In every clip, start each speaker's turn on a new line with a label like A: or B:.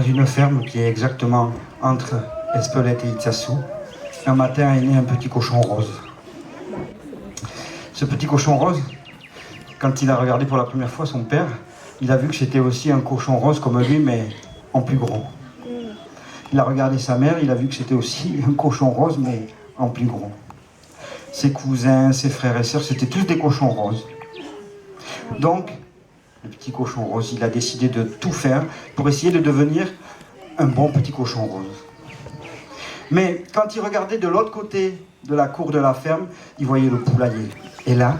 A: dans une ferme qui est exactement entre Espelette et Itsasou, un matin est né un petit cochon rose. Ce petit cochon rose, quand il a regardé pour la première fois son père, il a vu que c'était aussi un cochon rose comme lui, mais en plus gros. Il a regardé sa mère, il a vu que c'était aussi un cochon rose, mais en plus gros. Ses cousins, ses frères et sœurs, c'était tous des cochons roses. Donc, le petit cochon rose, il a décidé de tout faire pour essayer de devenir un bon petit cochon rose. Mais quand il regardait de l'autre côté de la cour de la ferme, il voyait le poulailler. Et là,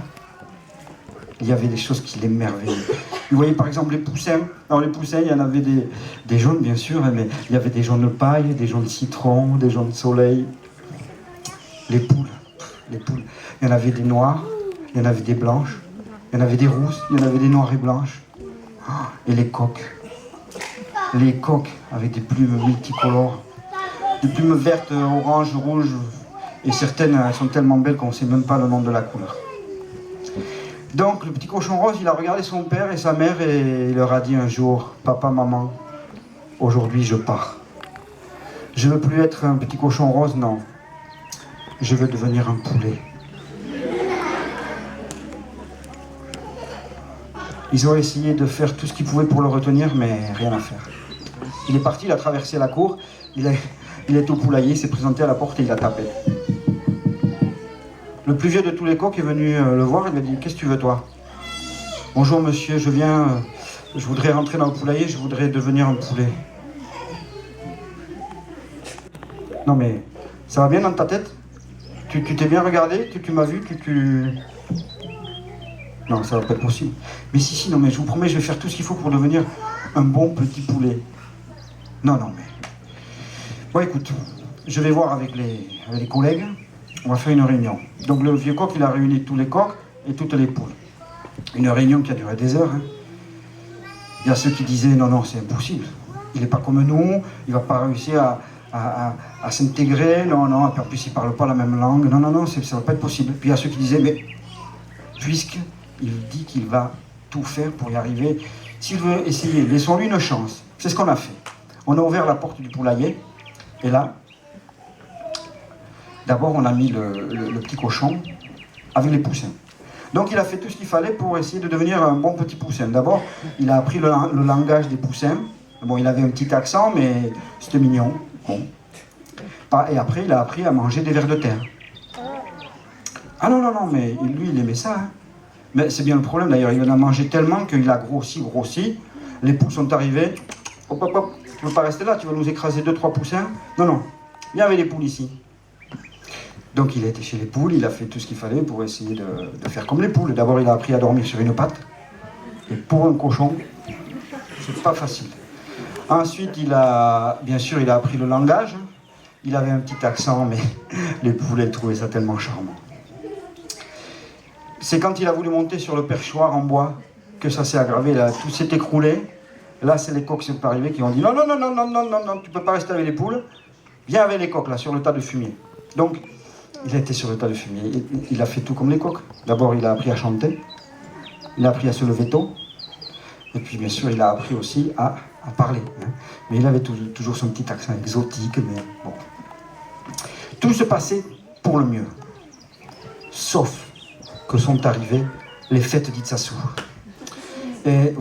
A: il y avait des choses qui l'émerveillaient. Il voyait par exemple les poussins. Dans les poussins, il y en avait des jaunes, bien sûr, mais il y avait des jaunes paille, des jaunes citron, des jaunes soleil. Les poules. Il y en avait des noires, il y en avait des blanches, il y en avait des rousses, il y en avait des noires et blanches. Et les coqs. Les coqs avec des plumes multicolores. Des plumes vertes, oranges, rouges. Et certaines, elles sont tellement belles qu'on ne sait même pas le nom de la couleur. Donc, le petit cochon rose, il a regardé son père et sa mère et il leur a dit un jour, « Papa, maman, aujourd'hui je pars. Je ne veux plus être un petit cochon rose, non. Je veux devenir un poulet. » Ils ont essayé de faire tout ce qu'ils pouvaient pour le retenir, mais rien à faire. Il est parti, il a traversé la cour, il est au poulailler, il s'est présenté à la porte et il a tapé. Le plus vieux de tous les coqs est venu le voir, il lui a dit « Qu'est-ce que tu veux, toi ?»« Bonjour, monsieur, je viens, je voudrais rentrer dans le poulailler, je voudrais devenir un poulet. » Non mais, ça va bien dans ta tête? Tu t'es bien regardé? Tu m'as vu? Non, ça va pas être possible. Mais si, non mais je vous promets, je vais faire tout ce qu'il faut pour devenir un bon petit poulet. Non, mais... Bon, écoute, je vais voir avec les collègues. On va faire une réunion. Donc le vieux coq, il a réuni tous les coqs et toutes les poules. Une réunion qui a duré des heures. Hein. Il y a ceux qui disaient non, c'est impossible. Il n'est pas comme nous, il ne va pas réussir à s'intégrer. Non, en plus il ne parle pas la même langue. Non, ça ne va pas être possible. Puis il y a ceux qui disaient, mais puisqu'il dit qu'il va tout faire pour y arriver, s'il veut essayer, laissons-lui une chance. C'est ce qu'on a fait. On a ouvert la porte du poulailler et là, d'abord, on a mis le petit cochon avec les poussins. Donc, il a fait tout ce qu'il fallait pour essayer de devenir un bon petit poussin. D'abord, il a appris le langage des poussins. Bon, il avait un petit accent, mais c'était mignon. Bon. Et après, il a appris à manger des vers de terre. Ah non, mais lui, il aimait ça. Hein. Mais c'est bien le problème, d'ailleurs. Il en a mangé tellement qu'il a grossi. Les poules sont arrivées. Hop, tu ne veux pas rester là, tu vas nous écraser 2-3 poussins. Non, viens avec les poules ici. Donc il a été chez les poules, il a fait tout ce qu'il fallait pour essayer de faire comme les poules. D'abord il a appris à dormir sur une patte. Et pour un cochon, c'est pas facile. Ensuite bien sûr il a appris le langage. Il avait un petit accent, mais les poules elles trouvaient ça tellement charmant. C'est quand il a voulu monter sur le perchoir en bois que ça s'est aggravé, là, tout s'est écroulé. Là c'est les coqs qui sont arrivés qui ont dit non, tu peux pas rester avec les poules. Viens avec les coqs là, sur le tas de fumier. Donc il a été sur le tas de fumier, il a fait tout comme les coqs. D'abord, il a appris à chanter, il a appris à se lever tôt, et puis bien sûr, il a appris aussi à parler. Hein. Mais il avait toujours son petit accent exotique, mais bon. Tout se passait pour le mieux, sauf que sont arrivées les fêtes d'Itsasou. Et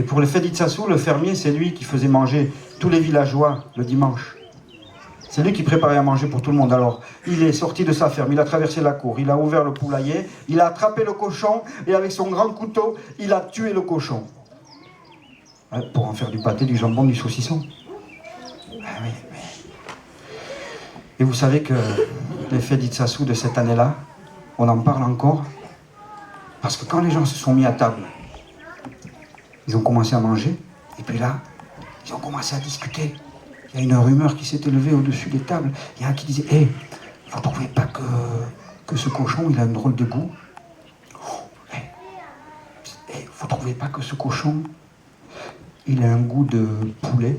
A: pour les fêtes d'Itsasou, le fermier, c'est lui qui faisait manger tous les villageois le dimanche. C'est lui qui préparait à manger pour tout le monde. Alors, il est sorti de sa ferme, il a traversé la cour, il a ouvert le poulailler, il a attrapé le cochon, et avec son grand couteau, il a tué le cochon. Pour en faire du pâté, du jambon, du saucisson. Oui. Et vous savez que les fêtes d'Itsasou de cette année-là, on en parle encore, parce que quand les gens se sont mis à table, ils ont commencé à manger, et puis là, ils ont commencé à discuter. Il y a une rumeur qui s'est élevée au-dessus des tables. Il y a un qui disait « Hé, vous ne trouvez pas que ce cochon, il a un drôle de goût ?» Vous ne trouvez pas que ce cochon, il a un goût de poulet ?